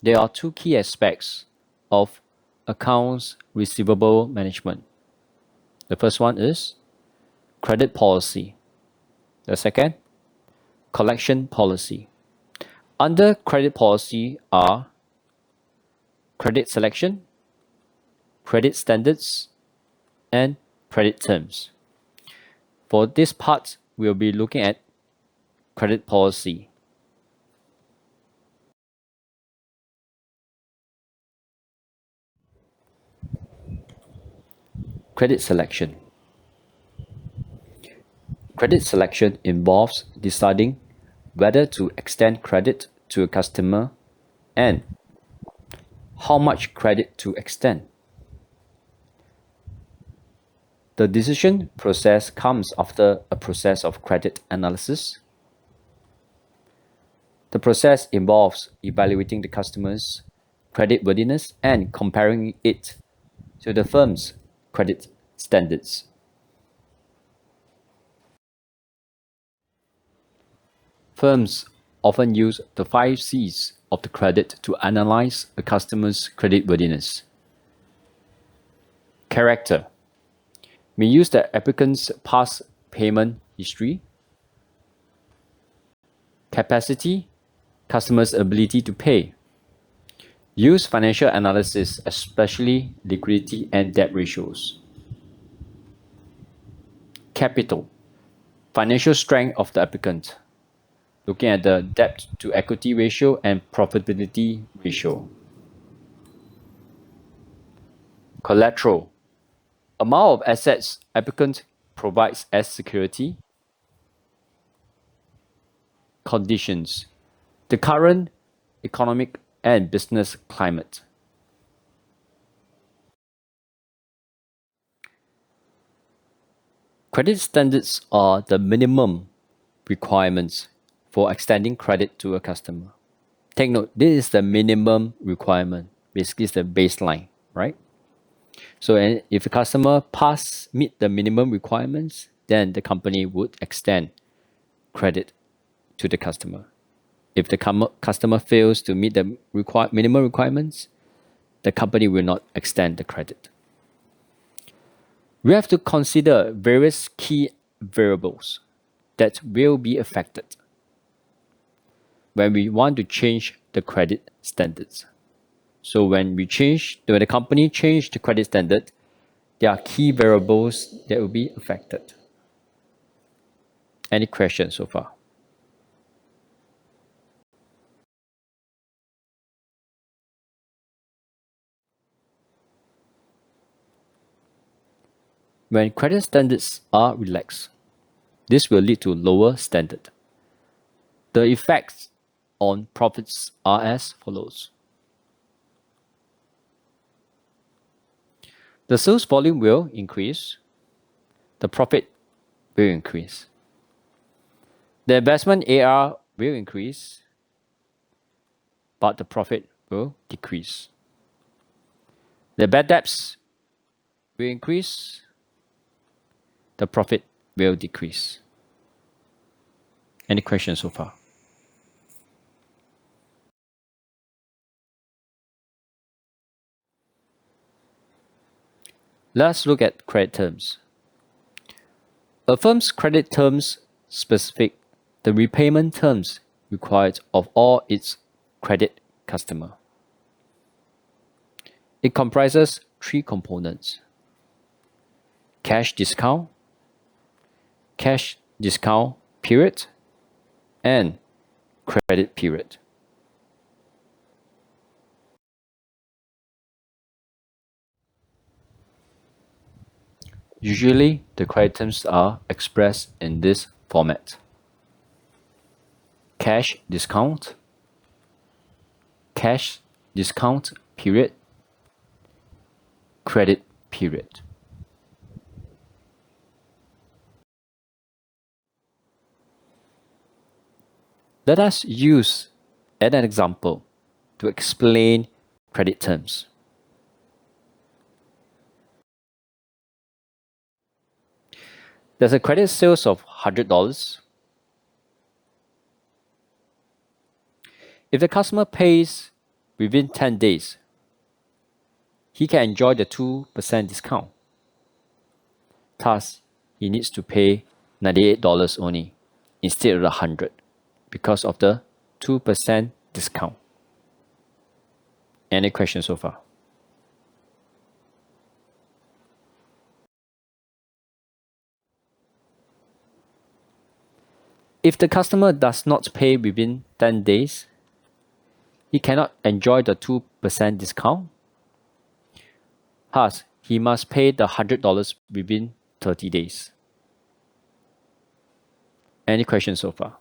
there are two key aspects of accounts receivable management. The first one is credit policy. The second, collection policy. Under credit policy are credit selection, credit standards, and credit terms. For this part, we'll be looking at credit policy. Credit selection. Credit selection involves deciding whether to extend credit to a customer and how much credit to extend. The decision process comes after a process of credit analysis. The process involves evaluating the customer's creditworthiness and comparing it to the firm's credit standards. Firms often use the 5 C's of the credit to analyze a customer's creditworthiness. Character. We use the applicant's past payment history. Capacity. Customer's ability to pay. Use financial analysis, especially liquidity and debt ratios. Capital. Financial strength of the applicant, looking at the debt to equity ratio and profitability ratio. Collateral. Amount of assets applicant provides as security. Conditions. The current economic and business climate. Credit standards are the minimum requirements for extending credit to a customer. Take note, this is the minimum requirement. Basically, it's the baseline, right? So if a customer meet the minimum requirements, then the company would extend credit to the customer. If the customer fails to meet the minimum requirements, the company will not extend the credit. We have to consider various key variables that will be affected when we want to change the credit standards. So when the company change the credit standard, there are key variables that will be affected. Any questions so far? When credit standards are relaxed, this will lead to lower standard. The effects on profits are as follows. The sales volume will increase. The profit will increase. The investment AR will increase, but the profit will decrease. The bad debts will increase. The profit will decrease. Any questions so far? Let's look at credit terms. A firm's credit terms specific the repayment terms required of all its credit customer. It comprises 3 components: cash discount period, and credit period. Usually, the credit terms are expressed in this format: cash discount period, credit period. Let us use an example to explain credit terms. There's a credit sales of $100. If the customer pays within 10 days, he can enjoy the 2% discount. Thus, he needs to pay $98 only instead of the 100 because of the 2% discount. Any questions so far? If the customer does not pay within 10 days, he cannot enjoy the 2% discount. Thus, he must pay the $100 within 30 days. Any questions so far?